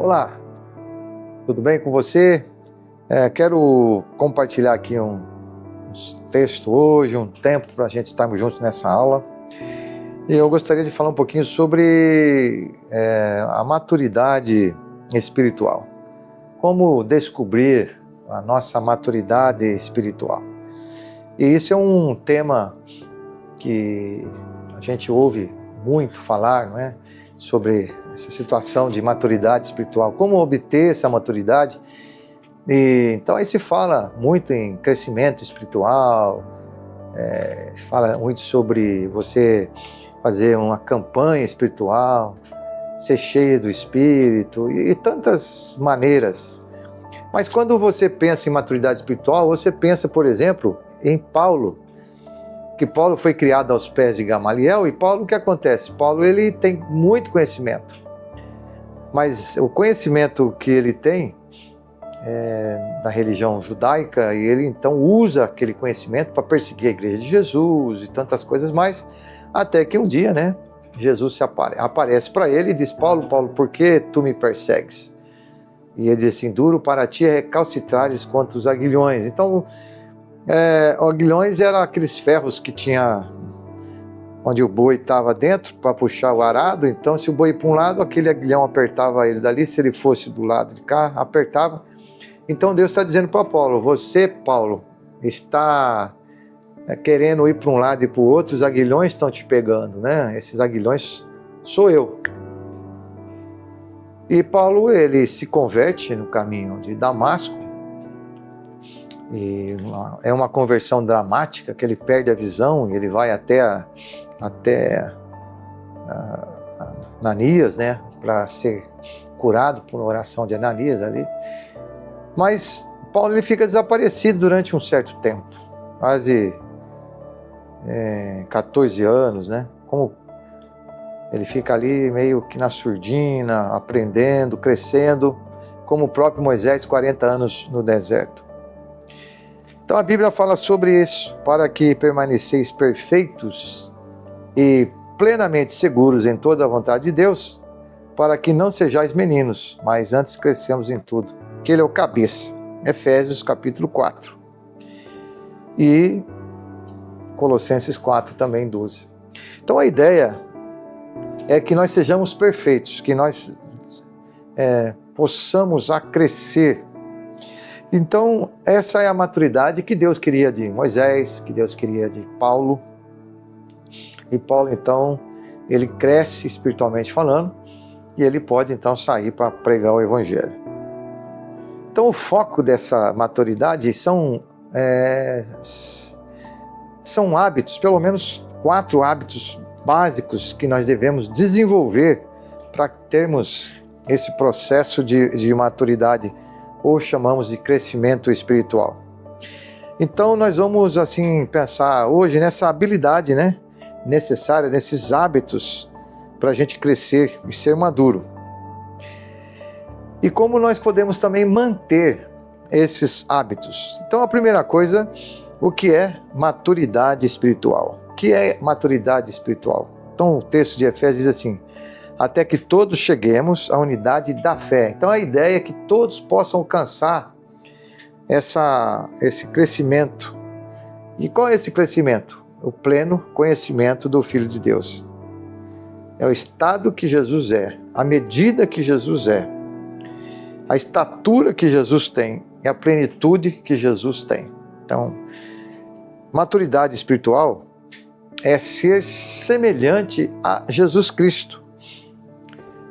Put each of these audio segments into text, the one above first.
Olá, tudo bem com você? Quero compartilhar aqui um texto hoje, um tempo para a gente estarmos juntos nessa aula. E eu gostaria de falar um pouquinho sobre a maturidade espiritual. Como descobrir a nossa maturidade espiritual. E isso é um tema que a gente ouve muito falar, não é? Sobre essa situação de maturidade espiritual, como obter essa maturidade. E então aí se fala muito em crescimento espiritual, fala muito sobre você fazer uma campanha espiritual, ser cheio do Espírito e tantas maneiras. Mas quando você pensa em maturidade espiritual, você pensa, por exemplo, em Paulo, que Paulo foi criado aos pés de Gamaliel, e Paulo, o que acontece? Paulo, ele tem muito conhecimento, mas o conhecimento que ele tem da religião judaica, e ele então usa aquele conhecimento para perseguir a igreja de Jesus e tantas coisas mais, até que um dia, né, Jesus aparece para ele e diz: Paulo, por que tu me persegues? E ele diz assim: duro para ti é recalcitrares contra os aguilhões. Então, aguilhões eram aqueles ferros que tinha onde o boi estava dentro para puxar o arado. Então, se o boi ia para um lado, aquele aguilhão apertava ele dali. Se ele fosse do lado de cá, apertava. Então, Deus está dizendo para Paulo: você, Paulo, está querendo ir para um lado e para o outro, os aguilhões estão te pegando, né? Esses aguilhões sou eu. E Paulo, ele se converte no caminho de Damasco. E é uma conversão dramática, que ele perde a visão e ele vai até Ananias, né, para ser curado por uma oração de Ananias ali. Mas Paulo, ele fica desaparecido durante um certo tempo, quase 14 anos, né? Como ele fica ali meio que na surdina, aprendendo, crescendo, como o próprio Moisés, 40 anos no deserto. Então a Bíblia fala sobre isso: para que permaneceis perfeitos e plenamente seguros em toda a vontade de Deus, para que não sejais meninos, mas antes crescemos em tudo, que Ele é o cabeça. Efésios capítulo 4 e Colossenses 4 também 12. Então a ideia é que nós sejamos perfeitos, que nós possamos crescer. Então, essa é a maturidade que Deus queria de Moisés, que Deus queria de Paulo. E Paulo, então, ele cresce espiritualmente falando, e ele pode, então, sair para pregar o Evangelho. Então, o foco dessa maturidade são hábitos, pelo menos 4 hábitos básicos que nós devemos desenvolver para termos esse processo de maturidade, ou chamamos de crescimento espiritual. Então nós vamos assim pensar hoje nessa habilidade, né, necessária, nesses hábitos para a gente crescer e ser maduro. E como nós podemos também manter esses hábitos. Então a primeira coisa, o que é maturidade espiritual? O que é maturidade espiritual? Então o texto de Efésios diz assim: até que todos cheguemos à unidade da fé. Então a ideia é que todos possam alcançar esse crescimento. E qual é esse crescimento? O pleno conhecimento do Filho de Deus. É o estado que Jesus é, a medida que Jesus é, a estatura que Jesus tem e a plenitude que Jesus tem. Então, maturidade espiritual é ser semelhante a Jesus Cristo.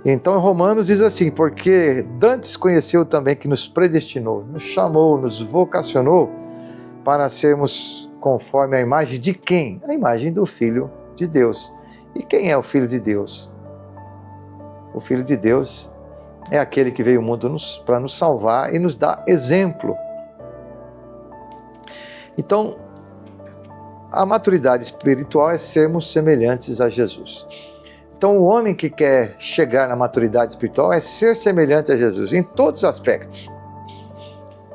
Então, em Romanos diz assim: porque dantes conheceu também que nos predestinou, nos chamou, nos vocacionou para sermos conforme a imagem de quem? A imagem do Filho de Deus. E quem é o Filho de Deus? O Filho de Deus é aquele que veio ao mundo para nos salvar e nos dar exemplo. Então, a maturidade espiritual é sermos semelhantes a Jesus. Então, o homem que quer chegar na maturidade espiritual é ser semelhante a Jesus, em todos os aspectos.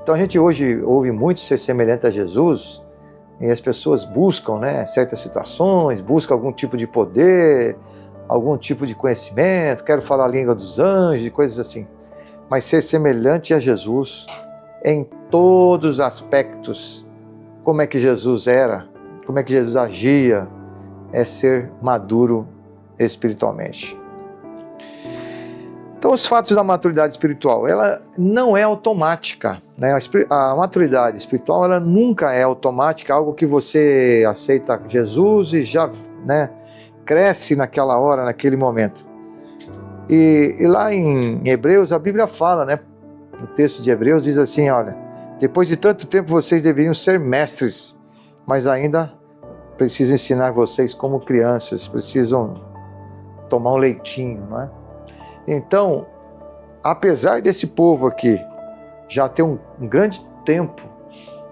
Então, a gente hoje ouve muito ser semelhante a Jesus, e as pessoas buscam, né, certas situações, buscam algum tipo de poder, algum tipo de conhecimento, quero falar a língua dos anjos e coisas assim. mas ser semelhante a Jesus em todos os aspectos. Como é que Jesus era, como é que Jesus agia, é ser maduro espiritualmente. Então, os fatos da maturidade espiritual, ela não é automática, né? A maturidade espiritual, ela nunca é automática, algo que você aceita Jesus e já, né, cresce naquela hora, naquele momento. E lá em Hebreus, a Bíblia fala, né? O texto de Hebreus diz assim, olha, depois de tanto tempo vocês deveriam ser mestres, mas ainda preciso ensinar vocês como crianças, precisam tomar um leitinho, não é? Então, apesar desse povo aqui já ter um grande tempo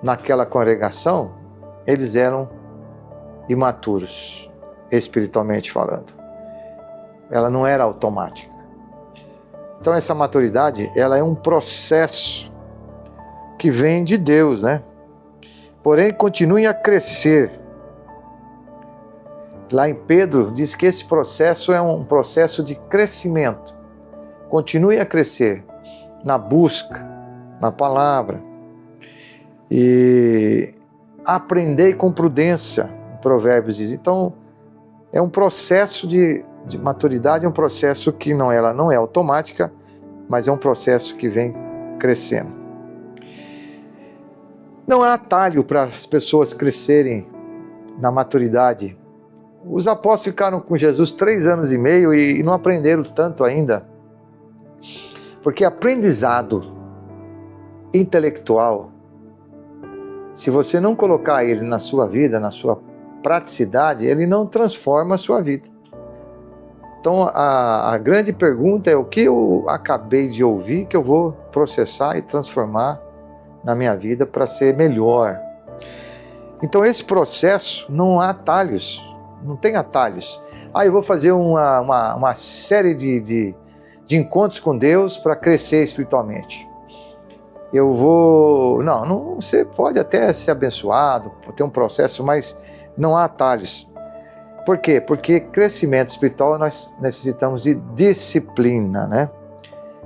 naquela congregação, eles eram imaturos, espiritualmente falando. Ela não era automática. Então, essa maturidade, ela é um processo que vem de Deus, né? Porém, continuem a crescer. Lá em Pedro, diz que esse processo é um processo de crescimento. Continue a crescer na busca, na palavra. E aprendei com prudência, Provérbios diz. Então, é um processo de maturidade, é um processo que ela não é automática, mas é um processo que vem crescendo. Não há atalho para as pessoas crescerem na maturidade. Os apóstolos ficaram com Jesus 3 anos e meio e não aprenderam tanto ainda. Porque aprendizado intelectual, se você não colocar ele na sua vida, na sua praticidade, ele não transforma a sua vida. Então a grande pergunta é o que eu acabei de ouvir que eu vou processar e transformar na minha vida para ser melhor. Então esse processo não há atalhos, não tem atalhos. Eu vou fazer uma série de encontros com Deus para crescer espiritualmente. Eu vou... Não, você pode até ser abençoado, ter um processo, mas não há atalhos. Por quê? Porque crescimento espiritual nós necessitamos de disciplina, né?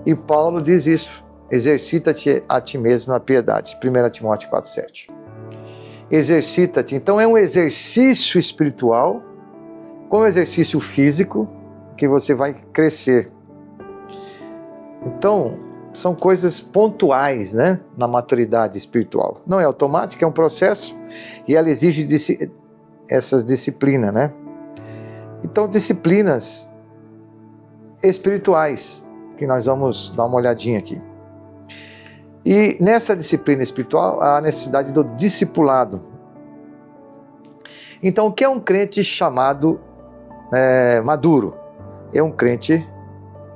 E Paulo diz isso, exercita-te a ti mesmo na piedade, 1 Timóteo 4,7. Exercita-te, então é um exercício espiritual, como exercício físico, que você vai crescer. Então, são coisas pontuais, né, na maturidade espiritual. Não é automática, é um processo e ela exige essas disciplinas, né? Então, disciplinas espirituais, que nós vamos dar uma olhadinha aqui. E nessa disciplina espiritual, há a necessidade do discipulado. Então, o que é um crente chamado maduro? É um crente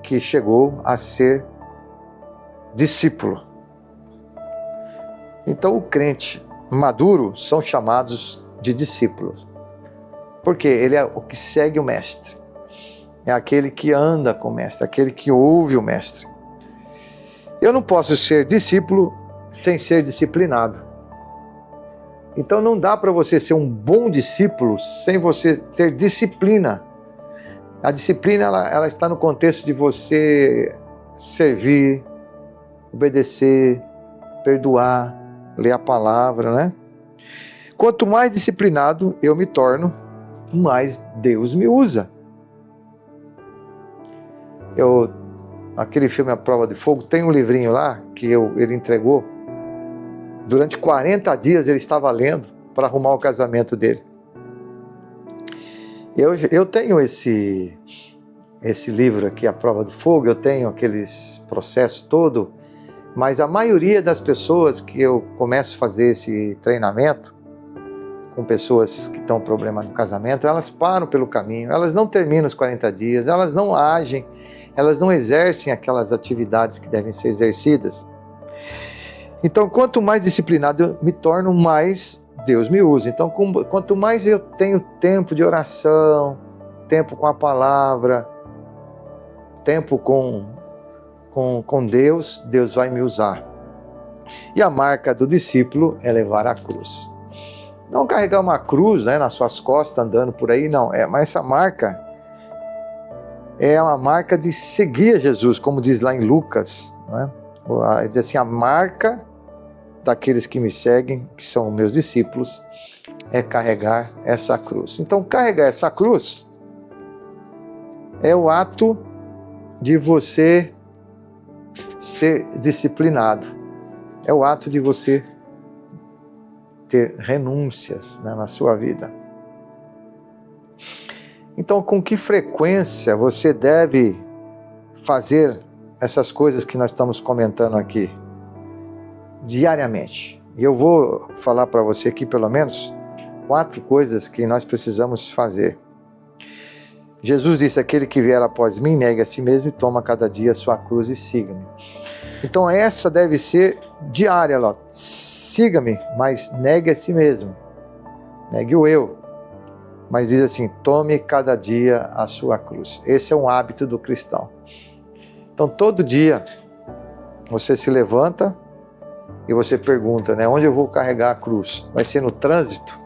que chegou a ser discípulo. Então, o crente maduro são chamados de discípulos. Porque ele é o que segue o mestre. É aquele que anda com o mestre, aquele que ouve o mestre. Eu não posso ser discípulo sem ser disciplinado. Então não dá para você ser um bom discípulo sem você ter disciplina. A disciplina ela está no contexto de você servir, obedecer, perdoar, ler a palavra, né? Quanto mais disciplinado eu me torno, mais Deus me usa. Aquele filme A Prova de Fogo, tem um livrinho lá que ele entregou. Durante 40 dias ele estava lendo para arrumar o casamento dele. Eu tenho esse livro aqui, A Prova do Fogo, eu tenho aqueles processos todo, mas a maioria das pessoas que eu começo a fazer esse treinamento, com pessoas que estão com problema no casamento, elas param pelo caminho, elas não terminam os 40 dias, elas não agem, elas não exercem aquelas atividades que devem ser exercidas. Então, quanto mais disciplinado eu me torno, mais Deus me usa. Então, quanto mais eu tenho tempo de oração, tempo com a palavra, tempo com Deus, Deus vai me usar. E a marca do discípulo é levar a cruz. Não carregar uma cruz, né, nas suas costas, andando por aí, não. Mas essa marca é uma marca de seguir a Jesus, como diz lá em Lucas não é? Ele diz assim, a marca daqueles que me seguem, que são meus discípulos, é carregar essa cruz. Então, carregar essa cruz é o ato de você ser disciplinado. É o ato de você ter renúncias, né, na sua vida. Então, com que frequência você deve fazer essas coisas que nós estamos comentando aqui? Diariamente. E eu vou falar para você aqui pelo menos 4 coisas que nós precisamos fazer. Jesus disse, aquele que vier após mim, negue a si mesmo e toma cada dia a sua cruz e siga-me. Então essa deve ser diária, lá. Siga-me, mas negue a si mesmo. Negue o eu. Mas diz assim, tome cada dia a sua cruz. Esse é um hábito do cristão. Então todo dia você se levanta e você pergunta, né, onde eu vou carregar a cruz? Vai ser no trânsito?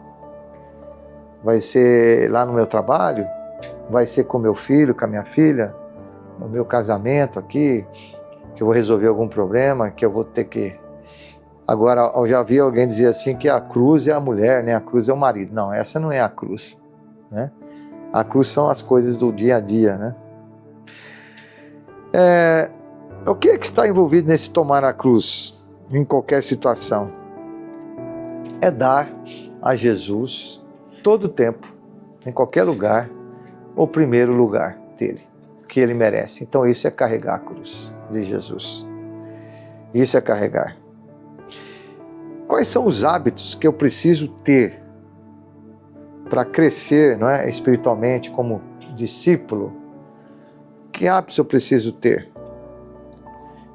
Vai ser lá no meu trabalho? Vai ser com meu filho, com a minha filha? No meu casamento aqui? Que eu vou resolver algum problema? Que eu vou ter que... Agora, eu já vi alguém dizer assim que a cruz é a mulher, né? A cruz é o marido. Não, essa não é a cruz, né? A cruz são as coisas do dia a dia, né? O que é que está envolvido nesse tomar a cruz? Em qualquer situação, é dar a Jesus todo o tempo, em qualquer lugar, o primeiro lugar dele, que ele merece. Então isso é carregar a cruz de Jesus. Isso é carregar. Quais são os hábitos que eu preciso ter para crescer, não é, espiritualmente como discípulo? Que hábitos eu preciso ter?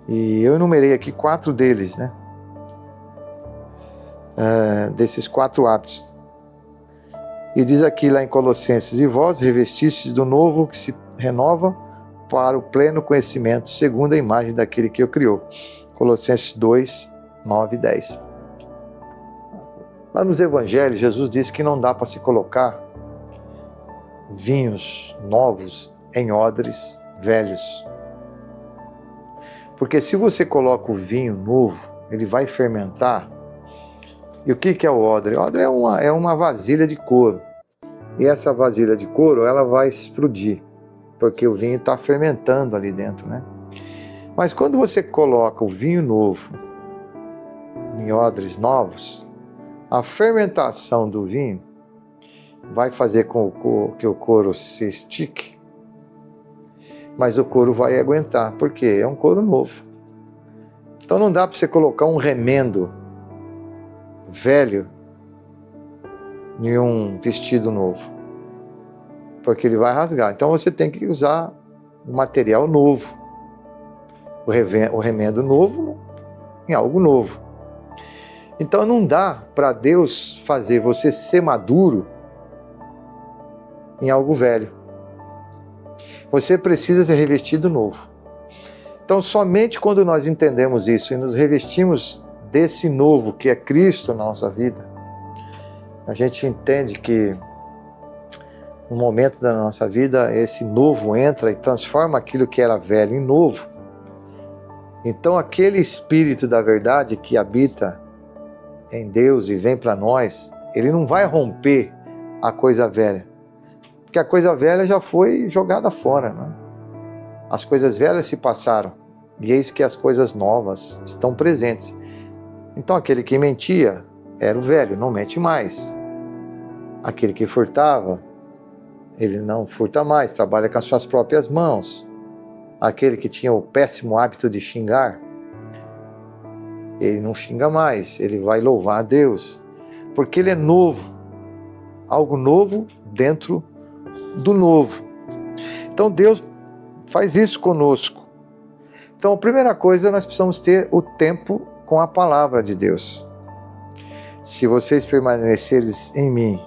E eu enumerei aqui 4 deles, né? Desses 4 hábitos. E diz aqui lá em Colossenses, e vós revestistes do novo que se renova para o pleno conhecimento, segundo a imagem daquele que o criou. Colossenses 2, 9 e 10. Lá nos evangelhos, Jesus disse que não dá para se colocar vinhos novos em odres velhos. Porque se você coloca o vinho novo, ele vai fermentar. E o que é o odre? O odre é uma vasilha de couro. E essa vasilha de couro, ela vai explodir, porque o vinho está fermentando ali dentro, né? Mas quando você coloca o vinho novo em odres novos, a fermentação do vinho vai fazer com que o couro se estique, mas o couro vai aguentar, porque é um couro novo. Então não dá para você colocar um remendo velho em um vestido novo, porque ele vai rasgar. Então você tem que usar um material novo, o remendo novo em algo novo. Então não dá para Deus fazer você ser maduro em algo velho. Você precisa ser revestido novo. Então, somente quando nós entendemos isso e nos revestimos desse novo que é Cristo na nossa vida, a gente entende que no momento da nossa vida esse novo entra e transforma aquilo que era velho em novo. Então, aquele Espírito da verdade que habita em Deus e vem para nós, ele não vai romper a coisa velha. Porque a coisa velha já foi jogada fora, né? As coisas velhas se passaram, e eis que as coisas novas estão presentes. Então aquele que mentia era o velho, não mente mais. Aquele que furtava, ele não furta mais, trabalha com as suas próprias mãos. Aquele que tinha o péssimo hábito de xingar, ele não xinga mais, ele vai louvar a Deus, porque ele é novo, algo novo dentro do novo. Então Deus faz isso conosco. Então a primeira coisa, nós precisamos ter o tempo com a palavra de Deus. Se vocês permanecerem em mim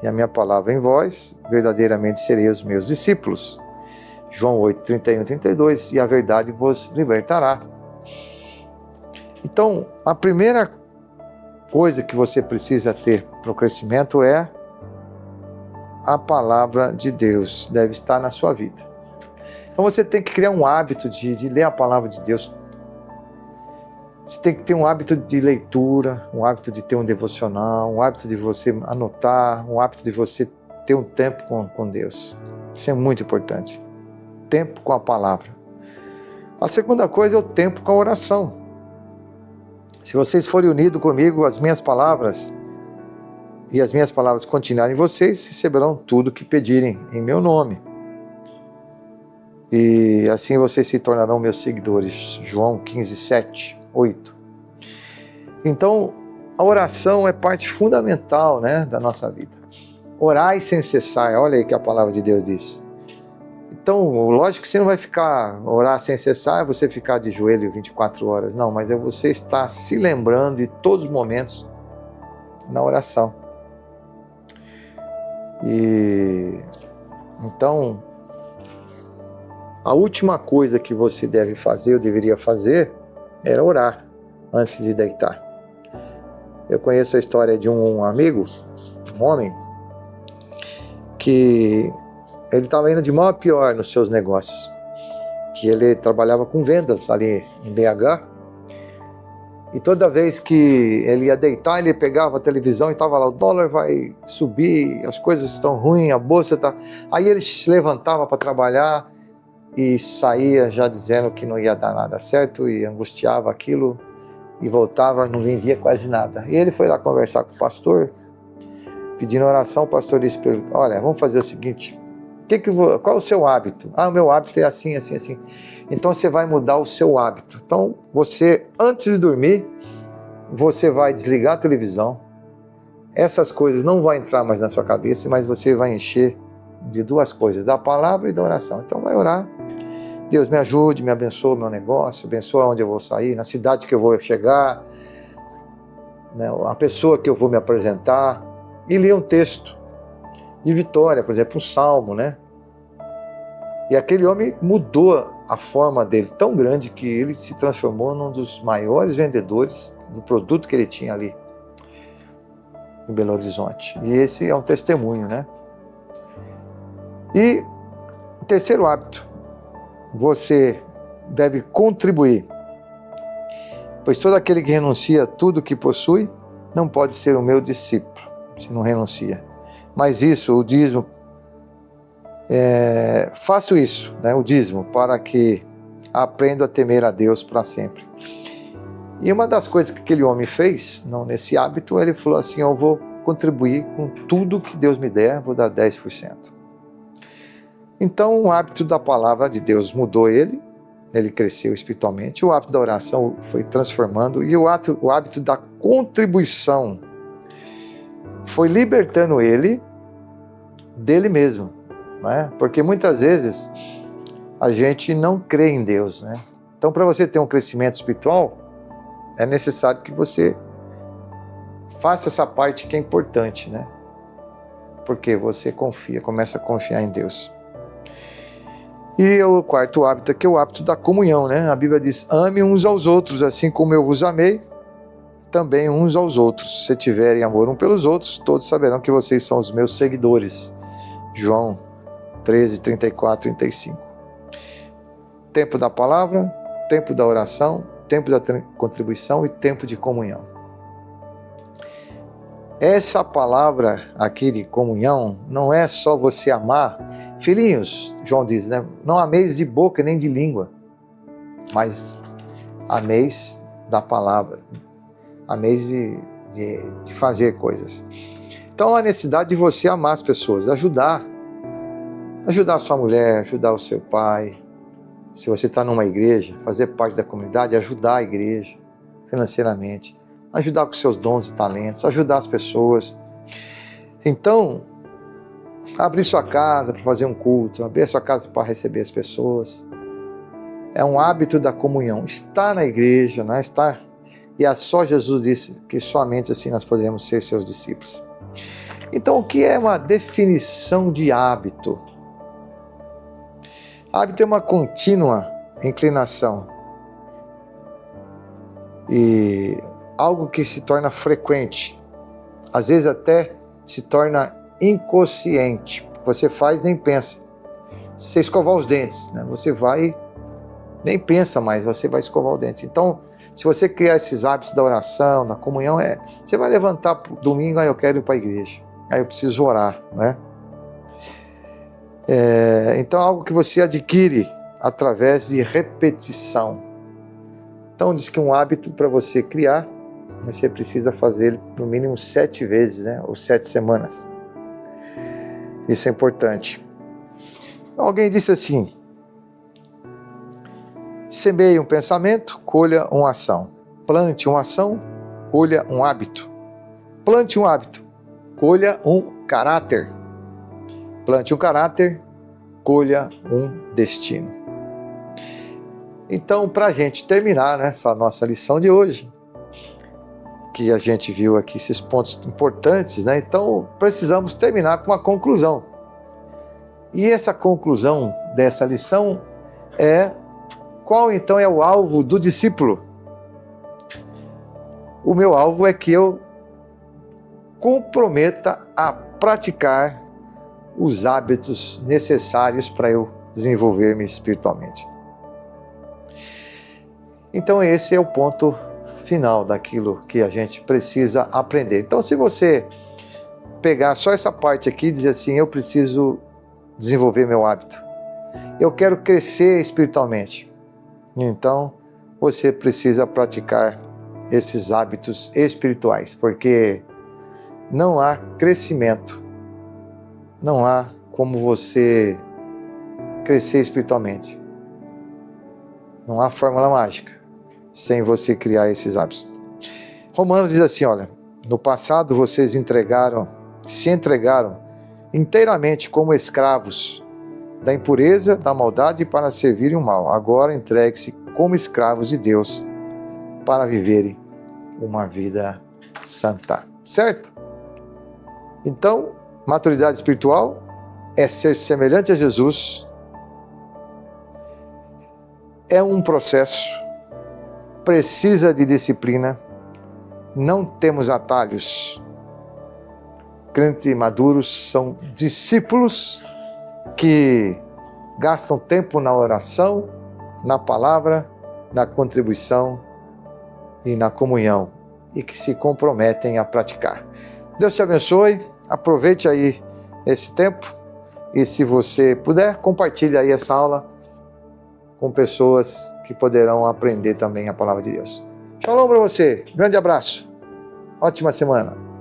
e a minha palavra em vós, verdadeiramente sereis os meus discípulos. João 8, 31, 32, e a verdade vos libertará. Então, a primeira coisa que você precisa ter para o crescimento é a palavra de Deus, deve estar na sua vida. Então você tem que criar um hábito de ler a palavra de Deus Você tem que ter um hábito de leitura, um hábito de ter um devocional, um hábito de você anotar, um hábito de você ter um tempo com Deus. Isso é muito importante. Tempo com a palavra. A segunda coisa é o tempo com a oração. Se vocês forem unidos comigo, as minhas palavras, e as minhas palavras continuarem em vocês, receberão tudo que pedirem em meu nome. E assim vocês se tornarão meus seguidores. João 15, 7, 8. Então, a oração é parte fundamental, né, da nossa vida. Orai sem cessar, olha aí que a palavra de Deus diz. Então, lógico que você não vai orar sem cessar, é você ficar de joelho 24 horas. Não, mas é você estar se lembrando de todos os momentos na oração. E então, a última coisa que você deve fazer, ou deveria fazer, era orar antes de deitar. Eu conheço a história de um amigo, um homem, que ele estava indo de mal a pior nos seus negócios, que ele trabalhava com vendas ali em BH, e toda vez que ele ia deitar, ele pegava a televisão e estava lá, o dólar vai subir, as coisas estão ruins, a bolsa está... Aí ele se levantava para trabalhar e saía já dizendo que não ia dar nada certo, e angustiava aquilo, e voltava, não vendia quase nada. E ele foi lá conversar com o pastor, pedindo oração. O pastor disse para ele: olha, vamos fazer o seguinte, qual é o seu hábito? Ah, o meu hábito é assim, assim, assim. Então você vai mudar o seu hábito. Então você, antes de dormir, você vai desligar a televisão. Essas coisas não vão entrar mais na sua cabeça, mas você vai encher de duas coisas, da palavra e da oração. Então vai orar. Deus, me ajude, me abençoe o meu negócio, abençoe onde eu vou sair, na cidade que eu vou chegar, né, a pessoa que eu vou me apresentar. E ler um texto de vitória, por exemplo, um salmo, né? E aquele homem mudou a forma dele tão grande que ele se transformou num dos maiores vendedores do produto que ele tinha ali em Belo Horizonte. E esse é um testemunho, né? E o terceiro hábito, você deve contribuir, pois todo aquele que renuncia a tudo que possui não pode ser o meu discípulo, se não renuncia. Mas isso, o dízimo, faço isso, né, o dízimo, para que aprenda a temer a Deus para sempre. E uma das coisas que aquele homem fez, nesse hábito, ele falou assim: eu vou contribuir com tudo que Deus me der, vou dar 10%. Então o hábito da palavra de Deus mudou ele cresceu espiritualmente, o hábito da oração foi transformando, e o hábito da contribuição foi libertando ele dele mesmo, né? Porque muitas vezes a gente não crê em Deus, né? Então, para você ter um crescimento espiritual, é necessário que você faça essa parte que é importante, né? Porque você começa a confiar em Deus. E o quarto hábito aqui é o hábito da comunhão, né? A Bíblia diz: ame uns aos outros, assim como eu vos amei, também uns aos outros. Se tiverem amor uns pelos outros, todos saberão que vocês são os meus seguidores. João 13, 34, 35. Tempo da palavra, tempo da oração, tempo da contribuição e tempo de comunhão. Essa palavra aqui de comunhão não é só você amar. Filhinhos, João diz, né? Não ameis de boca nem de língua, mas ameis da palavra. Ameis de fazer coisas. Então, a necessidade de você amar as pessoas, ajudar a sua mulher, ajudar o seu pai. Se você está numa igreja, fazer parte da comunidade, ajudar a igreja financeiramente, ajudar com seus dons e talentos, ajudar as pessoas. Então, abrir sua casa para fazer um culto, abrir sua casa para receber as pessoas. É um hábito da comunhão. Estar na igreja, né? E só Jesus disse que somente assim nós poderemos ser seus discípulos. Então, o que é uma definição de hábito? Hábito é uma contínua inclinação e algo que se torna frequente, às vezes até se torna inconsciente. Você faz, nem pensa. Se você escovar os dentes, né? Você vai, nem pensa mais, você vai escovar os dentes. Então, Se você criar esses hábitos da oração, da comunhão, você vai levantar domingo, aí eu quero ir para a igreja, aí eu preciso orar, né? Então é algo que você adquire através de repetição. Então diz que um hábito para você criar, você precisa fazer ele no mínimo 7 vezes, né? Ou 7 semanas. Isso é importante. Alguém disse assim: semeie um pensamento, colha uma ação. Plante uma ação, colha um hábito. Plante um hábito, colha um caráter. Plante um caráter, colha um destino. Então, para a gente terminar essa nossa lição de hoje, que a gente viu aqui esses pontos importantes, né? Então precisamos terminar com uma conclusão. E essa conclusão dessa lição qual então é o alvo do discípulo? O meu alvo é que eu comprometa a praticar os hábitos necessários para eu desenvolver-me espiritualmente. Então esse é o ponto final daquilo que a gente precisa aprender. Então, se você pegar só essa parte aqui e dizer assim: eu preciso desenvolver meu hábito, eu quero crescer espiritualmente, então você precisa praticar esses hábitos espirituais, porque não há crescimento, não há como você crescer espiritualmente, não há fórmula mágica sem você criar esses hábitos. Romanos diz assim: olha, no passado vocês se entregaram inteiramente como escravos da impureza, da maldade para servirem o mal. Agora entregue-se como escravos de Deus para viverem uma vida santa. Certo? Então, maturidade espiritual é ser semelhante a Jesus. É um processo, precisa de disciplina, não temos atalhos. Crentes maduros são discípulos que gastam tempo na oração, na palavra, na contribuição e na comunhão, e que se comprometem a praticar. Deus te abençoe, aproveite aí esse tempo, e se você puder, compartilhe aí essa aula com pessoas que poderão aprender também a palavra de Deus. Shalom para você, grande abraço, ótima semana.